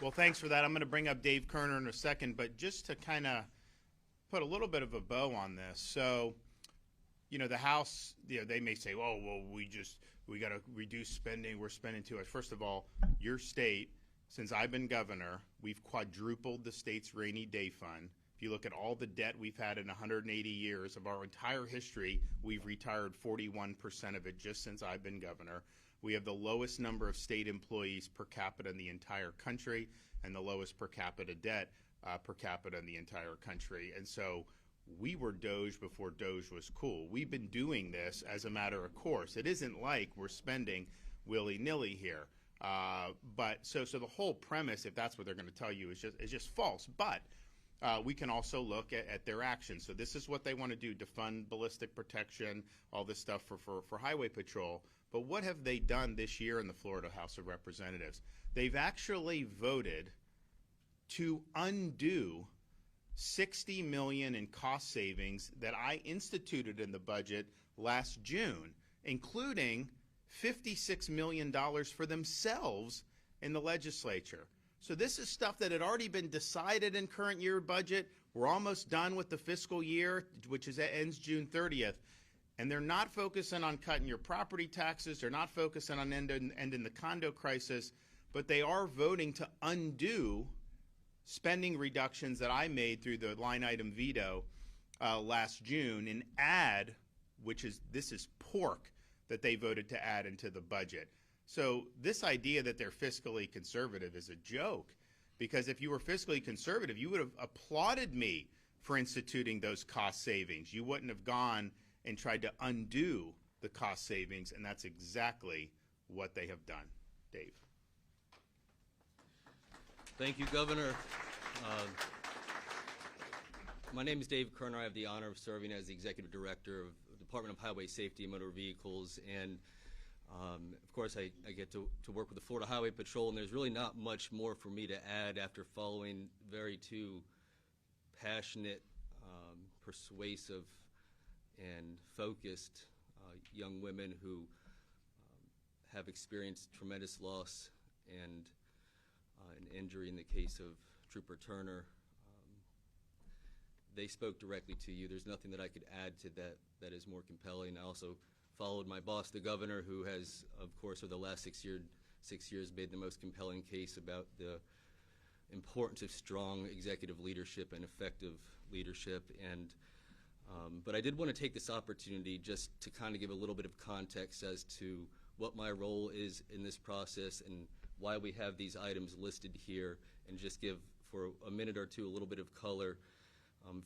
S1: Well, thanks for that. I'm going to bring up Dave Kerner in a second, but just to kind of put a little bit of a bow on this. So, the House, they may say, oh, well, we got to reduce spending. We're spending too much. First of all, your state, since I've been governor, we've quadrupled the state's rainy day fund. If you look at all the debt we've had in 180 years of our entire history, we've retired 41% of it just since I've been governor. We have the lowest number of state employees per capita in the entire country and the lowest per capita debt per capita in the entire country. And so we were Doge before Doge was cool. We've been doing this as a matter of course. It isn't like we're spending willy-nilly here. But the whole premise, if that's what they're going to tell you, is just false. But we can also look at their actions. So this is what they want to do: defund ballistic protection, all this stuff for Highway Patrol. But what have they done this year in the Florida House of Representatives? They've actually voted to undo $60 million in cost savings that I instituted in the budget last June, including $56 million for themselves in the legislature. So this is stuff that had already been decided in current year budget. We're almost done with the fiscal year, which ends June 30th. And they're not focusing on cutting your property taxes. They're not focusing on ending the condo crisis. But they are voting to undo spending reductions that I made through the line item veto last June and add, this is pork that they voted to add into the budget. So this idea that they're fiscally conservative is a joke, because if you were fiscally conservative, you would have applauded me for instituting those cost savings. You wouldn't have gone and tried to undo the cost savings, and that's exactly what they have done. Dave.
S4: Thank you, Governor. My name is Dave Kerner. I have the honor of serving as the Executive Director of the Department of Highway Safety and Motor Vehicles. And, of course, I get to work with the Florida Highway Patrol, and there's really not much more for me to add after following two passionate, persuasive, and focused young women who have experienced tremendous loss and an injury in the case of Trooper Turner. They spoke directly to you. There's nothing that I could add to that is more compelling. I also followed my boss, the governor, who has, of course, over the last 6 years made the most compelling case about the importance of strong executive leadership and effective leadership. But I did want to take this opportunity just to kind of give a little bit of context as to what my role is in this process and why we have these items listed here, and just give, for a minute or two, a little bit of color.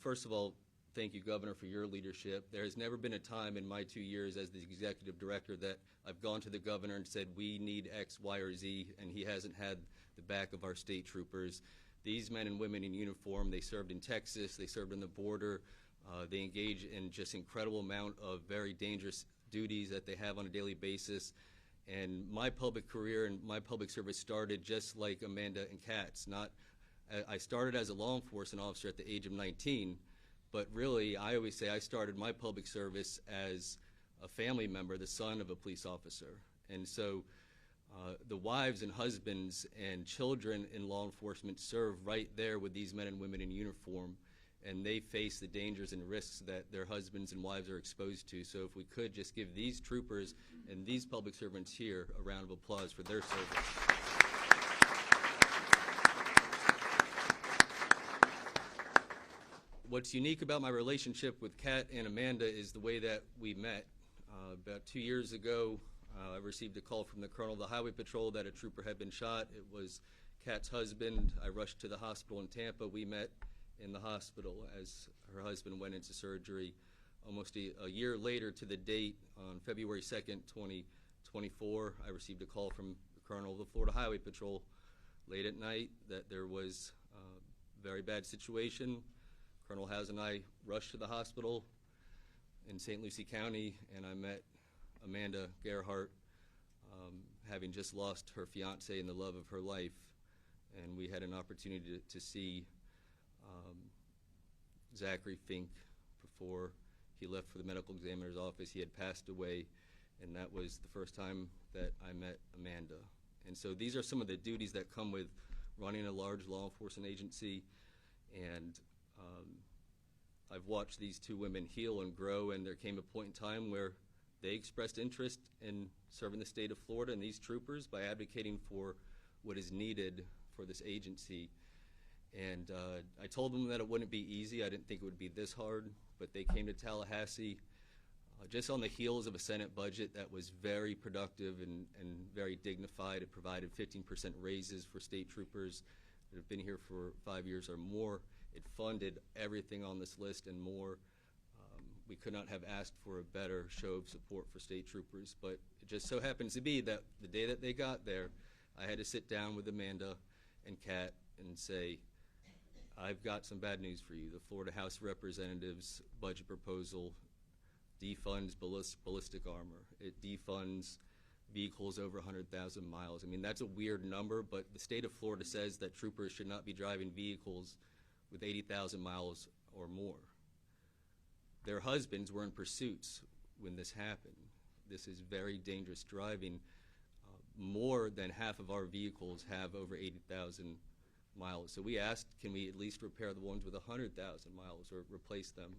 S4: First of all, thank you, Governor, for your leadership. There has never been a time in my 2 years as the Executive Director that I've gone to the Governor and said, we need X, Y, or Z, and he hasn't had the back of our state troopers. These men and women in uniform, they served in Texas, they served on the border, they engage in just incredible amount of very dangerous duties that they have on a daily basis. And my public career and my public service started just like Amanda and Kat's. I started as a law enforcement officer at the age of 19, but really I always say I started my public service as a family member, the son of a police officer. And so the wives and husbands and children in law enforcement serve right there with these men and women in uniform, and they face the dangers and risks that their husbands and wives are exposed to. So if we could just give these troopers and these public servants here a round of applause for their service. What's unique about my relationship with Kat and Amanda is the way that we met. About 2 years ago, I received a call from the colonel of the highway patrol that a trooper had been shot. It was Kat's husband. I rushed to the hospital in Tampa. We met in the hospital as her husband went into surgery. Almost a year later to the date, on February 2nd, 2024, I received a call from the colonel of the Florida Highway Patrol late at night that there was a very bad situation. Colonel House and I rushed to the hospital in St. Lucie County, and I met Amanda Gerhart, having just lost her fiance and the love of her life. And we had an opportunity to see Zachary Fink before he left for the medical examiner's office. He had passed away, and that was the first time that I met Amanda. And so these are some of the duties that come with running a large law enforcement agency, and I've watched these two women heal and grow, and there came a point in time where they expressed interest in serving the state of Florida and these troopers by advocating for what is needed for this agency. And I told them that it wouldn't be easy. I didn't think it would be this hard, but they came to Tallahassee just on the heels of a Senate budget that was very productive and very dignified. It provided 15% raises for state troopers that have been here for 5 years or more. It funded everything on this list and more. We could not have asked for a better show of support for state troopers, but it just so happens to be that the day that they got there, I had to sit down with Amanda and Kat and say, I've got some bad news for you. The Florida House of Representatives budget proposal defunds ballistic armor. It defunds vehicles over 100,000 miles. I mean, that's a weird number, but the state of Florida says that troopers should not be driving vehicles with 80,000 miles or more. Their husbands were in pursuits when this happened. This is very dangerous driving. More than half of our vehicles have over 80,000 miles. So we asked, can we at least repair the ones with 100,000 miles or replace them?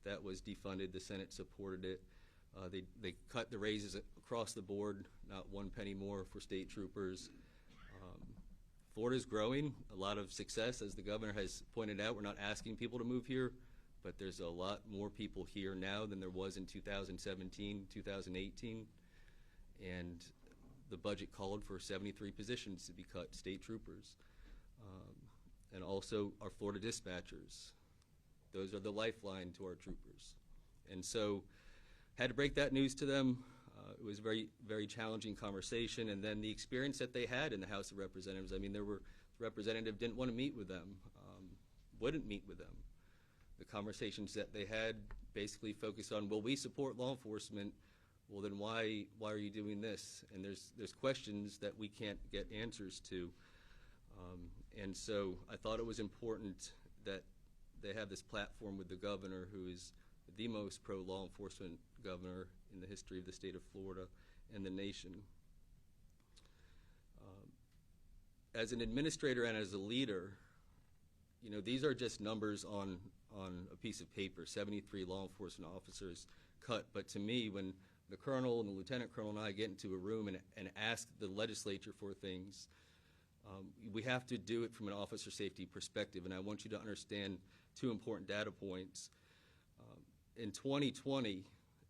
S4: That was defunded. The Senate supported it. They cut the raises across the board, not one penny more for state troopers. Florida's growing, a lot of success, as the governor has pointed out. We're not asking people to move here, but there's a lot more people here now than there was in 2017, 2018. And the budget called for 73 positions to be cut, state troopers. And also our Florida dispatchers. Those are the lifeline to our troopers. And so had to break that news to them. It was a very, very challenging conversation. And then the experience that they had in the House of Representatives, I mean, the representative didn't want to meet with them, wouldn't meet with them. The conversations that they had basically focused on, well, we support law enforcement. Well, then why are you doing this? And there's questions that we can't get answers to. And so I thought it was important that they have this platform with the governor, who is the most pro-law enforcement governor in the history of the state of Florida and the nation. As an administrator and as a leader, you know, these are just numbers on a piece of paper, 73 law enforcement officers cut. But to me, when the colonel and the lieutenant colonel and I get into a room and ask the legislature for things, we have to do it from an officer safety perspective. And I want you to understand two important data points. In 2020,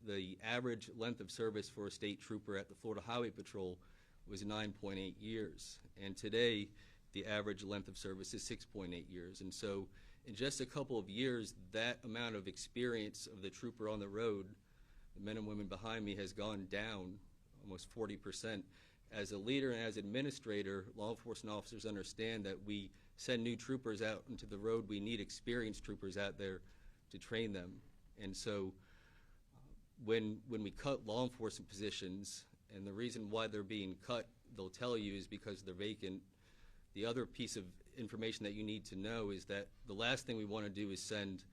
S4: the average length of service for a state trooper at the Florida Highway Patrol was 9.8 years. And today, the average length of service is 6.8 years. And so in just a couple of years, that amount of experience of the trooper on the road, the men and women behind me, has gone down almost 40%. As a leader and as administrator, law enforcement officers understand that we send new troopers out into the road. We need experienced troopers out there to train them. And so when we cut law enforcement positions, and the reason why they're being cut, they'll tell you, is because they're vacant. The other piece of information that you need to know is that the last thing we want to do is send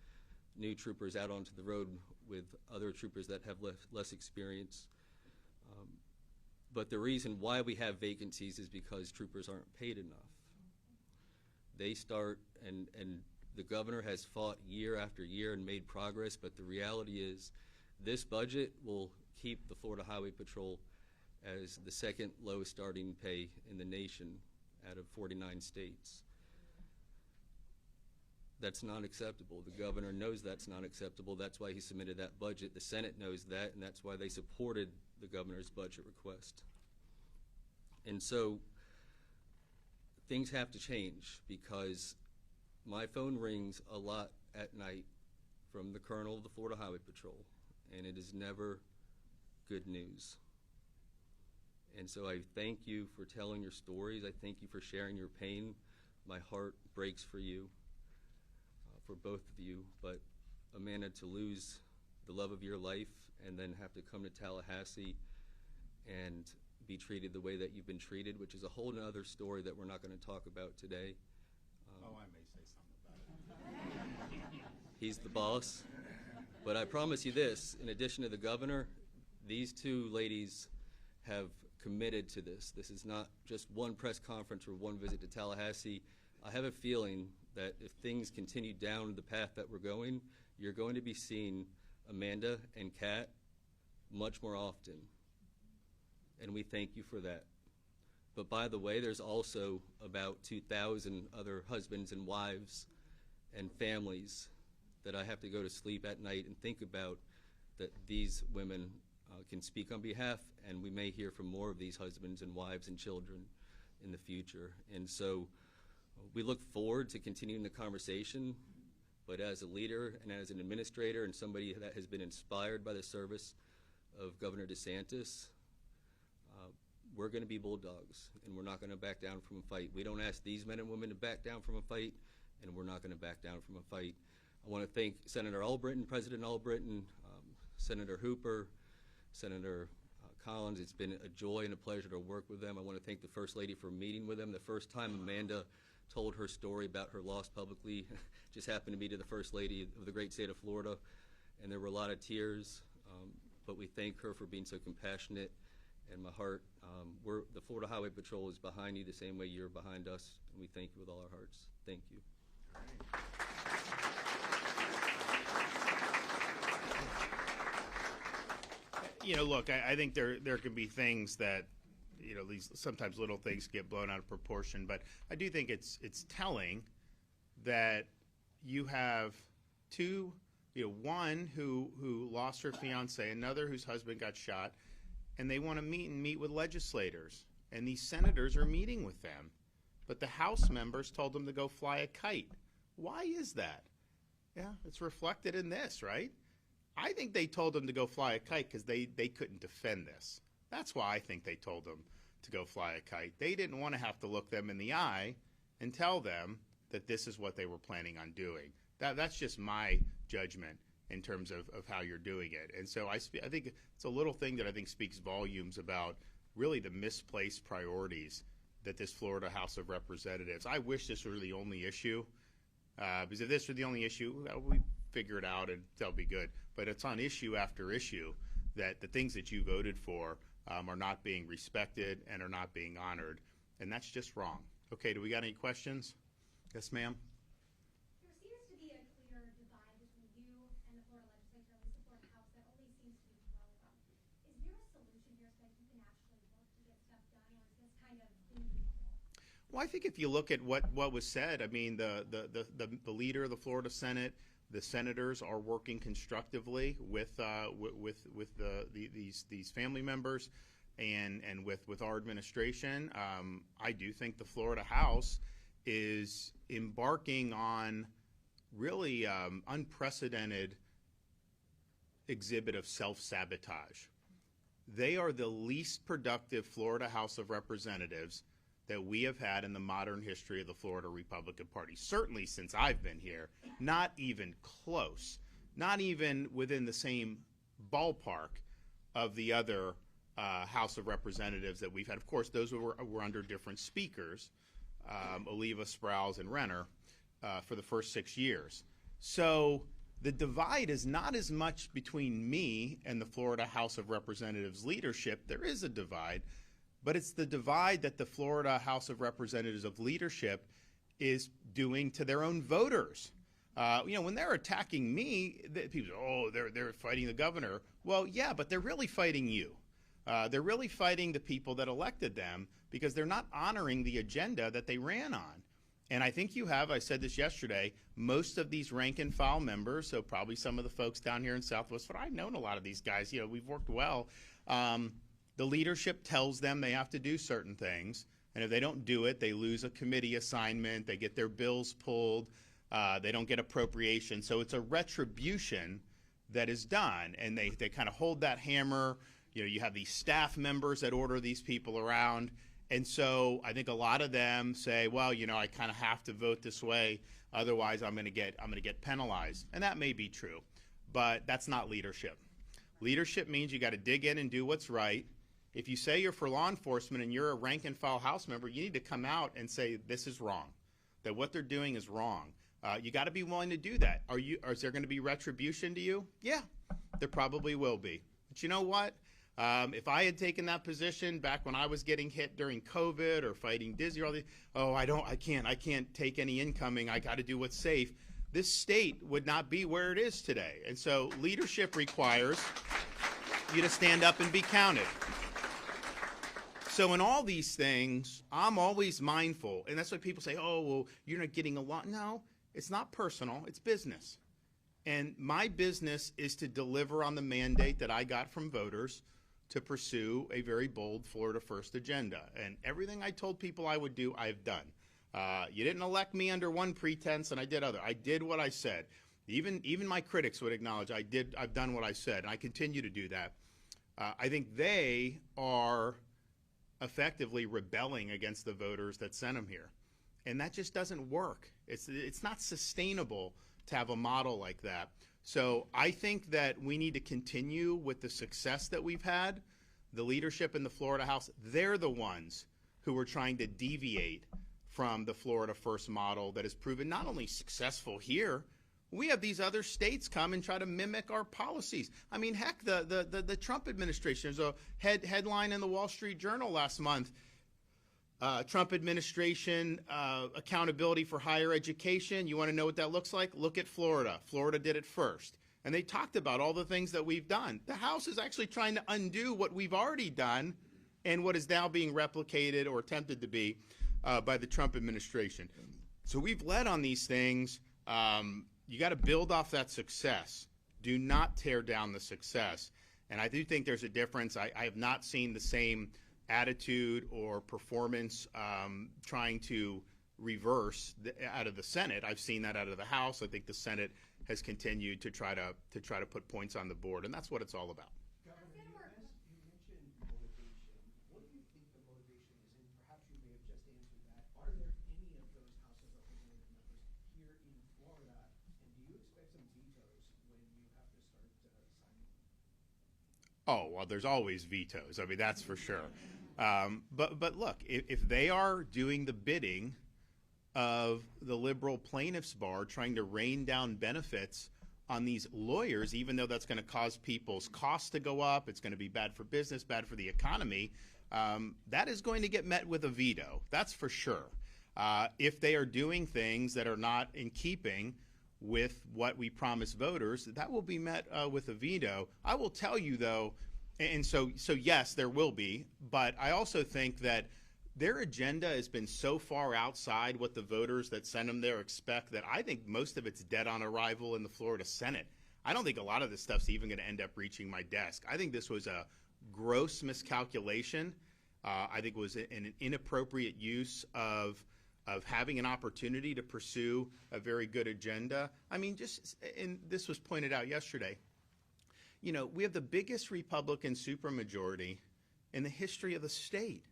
S4: new troopers out onto the road with other troopers that have less experience. But the reason why we have vacancies is because troopers aren't paid enough. They start, and the governor has fought year after year and made progress, but the reality is this budget will keep the Florida Highway Patrol as the second lowest starting pay in the nation out of 49 states. That's not acceptable. The governor knows that's not acceptable. That's why he submitted that budget. The Senate knows that, and that's why they supported the governor's budget request. And so things have to change, because my phone rings a lot at night from the colonel of the Florida Highway Patrol, and it is never good news. And so I thank you for telling your stories. I thank you for sharing your pain. My heart breaks for you, for both of you. But Amanda, to lose the love of your life and then have to come to Tallahassee and be treated the way that you've been treated, which is a whole other story that we're not going to talk about today.
S1: I may say something about it.
S4: He's the boss. But I promise you this, in addition to the governor, these two ladies have committed to this. This is not just one press conference or one visit to Tallahassee. I have a feeling that if things continue down the path that we're going, you're going to be seeing Amanda and Kat much more often. And we thank you for that. But by the way, there's also about 2,000 other husbands and wives and families that I have to go to sleep at night and think about, that these women can speak on behalf, and we may hear from more of these husbands and wives and children in the future. And so we look forward to continuing the conversation, but as a leader and as an administrator and somebody that has been inspired by the service of Governor DeSantis, we're going to be bulldogs, and we're not going to back down from a fight. We don't ask these men and women to back down from a fight, and we're not going to back down from a fight. I want to thank Senator Albritton, President Albritton, Senator Hooper, Senator Collins. It's been a joy and a pleasure to work with them. I want to thank the First Lady for meeting with them. The first time Amanda told her story about her loss publicly just happened to be to the First Lady of the great state of Florida, and there were a lot of tears, but we thank her for being so compassionate. And my heart, the Florida Highway Patrol is behind you the same way you're behind us, and we thank you with all our hearts. Thank you.
S1: You know, look, I think there can be things that, you know, these sometimes little things get blown out of proportion, but I do think it's telling that you have two, you know, one who lost her fiance, another whose husband got shot, and they want to meet with legislators, and these senators are meeting with them, but the House members told them to go fly a kite. Why is that? Yeah, it's reflected in this, right? I think they told them to go fly a kite because they couldn't defend this. That's why I think they told them to go fly a kite. They didn't want to have to look them in the eye and tell them that this is what they were planning on doing. That's just my judgment in terms of how you're doing it. And so I think it's a little thing that I think speaks volumes about really the misplaced priorities that this Florida House of Representatives. I wish this were the only issue, because if this were the only issue, we figure it out and that'll be good. But it's on issue after issue that the things that you voted for are not being respected and are not being honored, and that's just wrong. Okay, do we got any questions? Yes, ma'am.
S5: There seems to be a clear divide between you and the Florida legislature, at least the Florida House, that only seems to be growing. Is there a solution here so that you can actually work to get stuff done, or is this kind of the new normal?
S1: Well, I think if you look at what was said, I mean, the leader of the Florida Senate, the senators are working constructively with these family members and with our administration. I do think the Florida House is embarking on really unprecedented exhibit of self-sabotage. They are the least productive Florida House of Representatives that we have had in the modern history of the Florida Republican Party. Certainly since I've been here, not even close, not even within the same ballpark of the other House of Representatives that we've had. Of course, those were under different speakers, Oliva, Sprouse, and Renner, for the first 6 years. So the divide is not as much between me and the Florida House of Representatives leadership. There is a divide, but it's the divide that the Florida House of Representatives of leadership is doing to their own voters. You know, when they're attacking me, people say, oh, they're fighting the governor. Well, yeah, but they're really fighting you. They're really fighting the people that elected them because they're not honoring the agenda that they ran on. And I think you have, I said this yesterday, most of these rank and file members, so probably some of the folks down here in Southwest Florida, I've known a lot of these guys, we've worked well. The leadership tells them they have to do certain things, and if they don't do it, they lose a committee assignment, they get their bills pulled, they don't get appropriation. So it's a retribution that is done, and they kind of hold that hammer. You have these staff members that order these people around. And so I think a lot of them say, well, I kind of have to vote this way, otherwise I'm going to get penalized. And that may be true, but that's not leadership. Leadership means you got to dig in and do what's right. If you say you're for law enforcement and you're a rank and file House member, you need to come out and say this is wrong, that what they're doing is wrong. You got to be willing to do that. Is there going to be retribution to you? Yeah, there probably will be. But you know what? If I had taken that position back when I was getting hit during COVID or fighting dizzy, or all the, I can't take any incoming. I got to do what's safe. This state would not be where it is today. And so leadership requires you to stand up and be counted. So in all these things, I'm always mindful. And that's why people say, oh, well, you're not getting a lot. No, it's not personal. It's business. And my business is to deliver on the mandate that I got from voters to pursue a very bold Florida First agenda. And everything I told people I would do, I've done. You didn't elect me under one pretense and I did other. I did what I said. Even my critics would acknowledge I've done what I said, and I continue to do that. I think they are effectively rebelling against the voters that sent them here. And that just doesn't work. It's not sustainable to have a model like that. So I think that we need to continue with the success that we've had. The leadership in the Florida House, they're the ones who are trying to deviate from the Florida First model that has proven not only successful here, we have these other states come and try to mimic our policies. I mean, heck, the Trump administration, there's a headline in the Wall Street Journal last month, Trump administration accountability for higher education. You want to know what that looks like? Look at Florida. Florida did it first. And they talked about all the things that we've done. The House is actually trying to undo what we've already done and what is now being replicated or attempted to be by the Trump administration. So we've led on these things. You got to build off that success. Do not tear down the success. And I do think there's a difference. I have not seen the same attitude or performance trying to reverse out of the Senate. I've seen that out of the House. I think the Senate has continued to try to put points on the board, and that's what it's all about.
S6: Governor, you mentioned motivation. What do you think the motivation is? And perhaps you may have just answered that. Are there any of those House of Representative members here in Florida, and do you expect some vetoes when you have to start signing?
S1: Oh, well, there's always vetoes. I mean, that's for sure. But look, if they are doing the bidding of the liberal plaintiffs bar trying to rain down benefits on these lawyers, even though that's going to cause people's costs to go up, it's going to be bad for business, bad for the economy, that is going to get met with a veto. That's for sure. If they are doing things that are not in keeping with what we promise voters, that will be met with a veto. I will tell you, though, and so yes, there will be, but I also think that their agenda has been so far outside what the voters that send them there expect that I think most of it's dead on arrival in the Florida Senate. I don't think a lot of this stuff's even going to end up reaching my desk. I think this was a gross miscalculation. I think it was an inappropriate use of having an opportunity to pursue a very good agenda. I mean, and this was pointed out yesterday, we have the biggest Republican supermajority in the history of the state.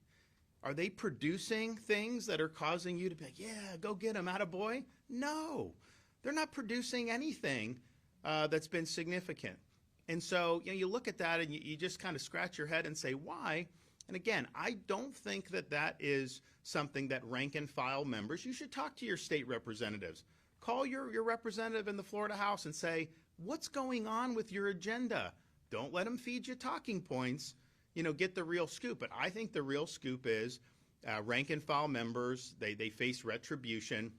S1: Are they producing things that are causing you to be like, yeah, go get them, attaboy? No, they're not producing anything that's been significant. And so you look at that and you just kind of scratch your head and say, why? And again, I don't think that is something that rank and file members, you should talk to your state representatives. Call your representative in the Florida House and say, what's going on with your agenda? Don't let them feed you talking points. Get the real scoop. But I think the real scoop is rank and file members, they face retribution.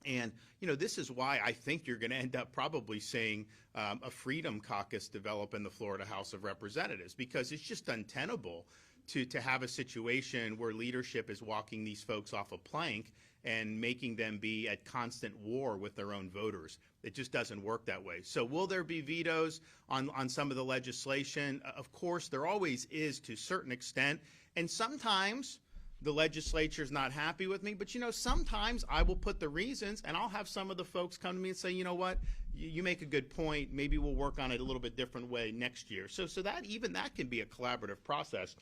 S1: And, this is why I think you're going to end up probably seeing a Freedom Caucus develop in the Florida House of Representatives, because it's just untenable to have a situation where leadership is walking these folks off a plank and making them be at constant war with their own voters. It just doesn't work that way. So will there be vetoes on some of the legislation? Of course, there always is to a certain extent. And sometimes the legislature's not happy with me, but sometimes I will put the reasons, and I'll have some of the folks come to me and say, you know what, you make a good point. Maybe we'll work on it a little bit different way next year. So that can be a collaborative process.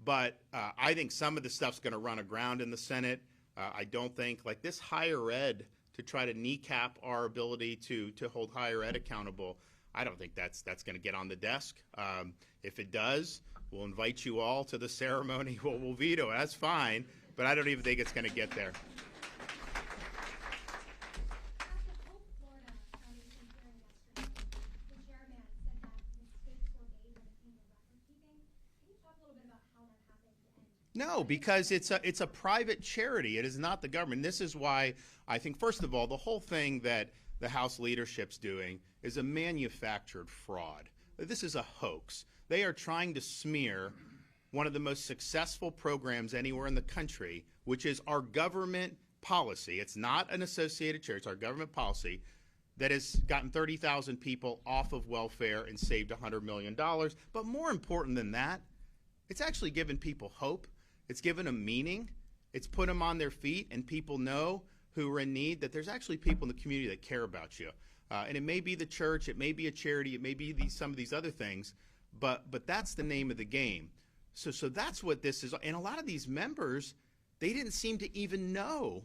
S1: But I think some of the stuff's going to run aground in the Senate. I don't think, like this higher ed, to try to kneecap our ability to hold higher ed accountable, I don't think that's going to get on the desk. If it does, we'll invite you all to the ceremony. We'll veto it. That's fine. But I don't even think it's going to get there. No, because it's a private charity. It is not the government. This is why I think, first of all, the whole thing that the House leadership's doing is a manufactured fraud. This is a hoax. They are trying to smear one of the most successful programs anywhere in the country, which is our government policy. It's not an associated charity. It's our government policy that has gotten 30,000 people off of welfare and saved $100 million. But more important than that, it's actually given people hope. It's given them meaning. It's put them on their feet, and people know who are in need that there's actually people in the community that care about you. And it may be the church, it may be a charity, it may be some of these other things, but that's the name of the game. So that's what this is. And a lot of these members, they didn't seem to even know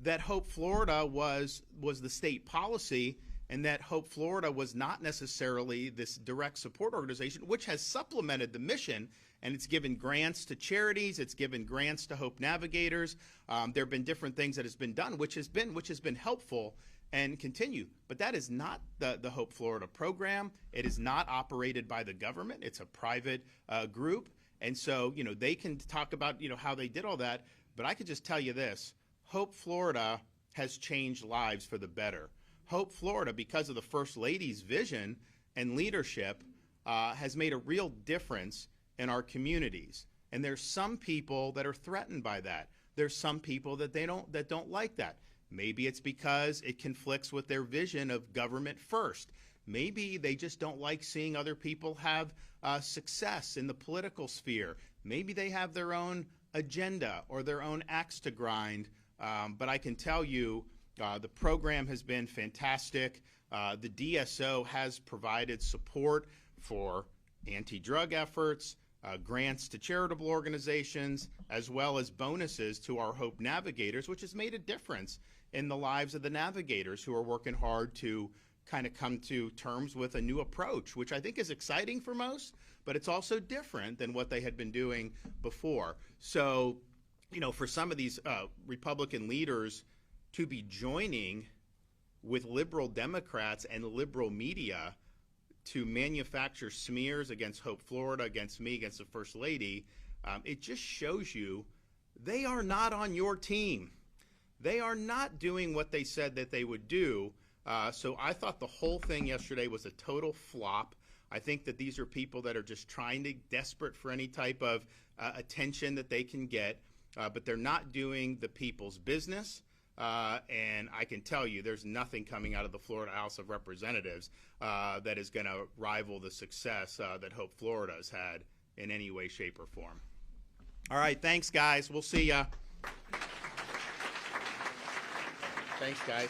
S1: that Hope Florida was the state policy, and that Hope Florida was not necessarily this direct support organization, which has supplemented the mission. And it's given grants to charities. It's given grants to Hope Navigators. There have been different things that has been done, which has been helpful and continue. But that is not the Hope Florida program. It is not operated by the government. It's a private group. And so, they can talk about, how they did all that. But I could just tell you this. Hope Florida has changed lives for the better. Hope Florida, because of the First Lady's vision and leadership, has made a real difference in our communities. And there's some people that are threatened by that. There's some people that don't like that. Maybe it's because it conflicts with their vision of government first. Maybe they just don't like seeing other people have success in the political sphere. Maybe they have their own agenda or their own axe to grind. But I can tell you the program has been fantastic. The DSO has provided support for anti-drug efforts, grants to charitable organizations, as well as bonuses to our Hope Navigators, which has made a difference in the lives of the navigators who are working hard to kind of come to terms with a new approach, which I think is exciting for most, but it's also different than what they had been doing before. So, for some of these Republican leaders to be joining with liberal Democrats and liberal media to manufacture smears against Hope Florida, against me, against the First Lady, it just shows you they are not on your team. They are not doing what they said that they would do. So I thought the whole thing yesterday was a total flop. I think that these are people that are just desperate for any type of attention that they can get, but they're not doing the people's business. And I can tell you there's nothing coming out of the Florida House of Representatives that is going to rival the success that Hope Florida has had in any way, shape, or form. All right, thanks, guys. We'll see ya. Thanks, guys.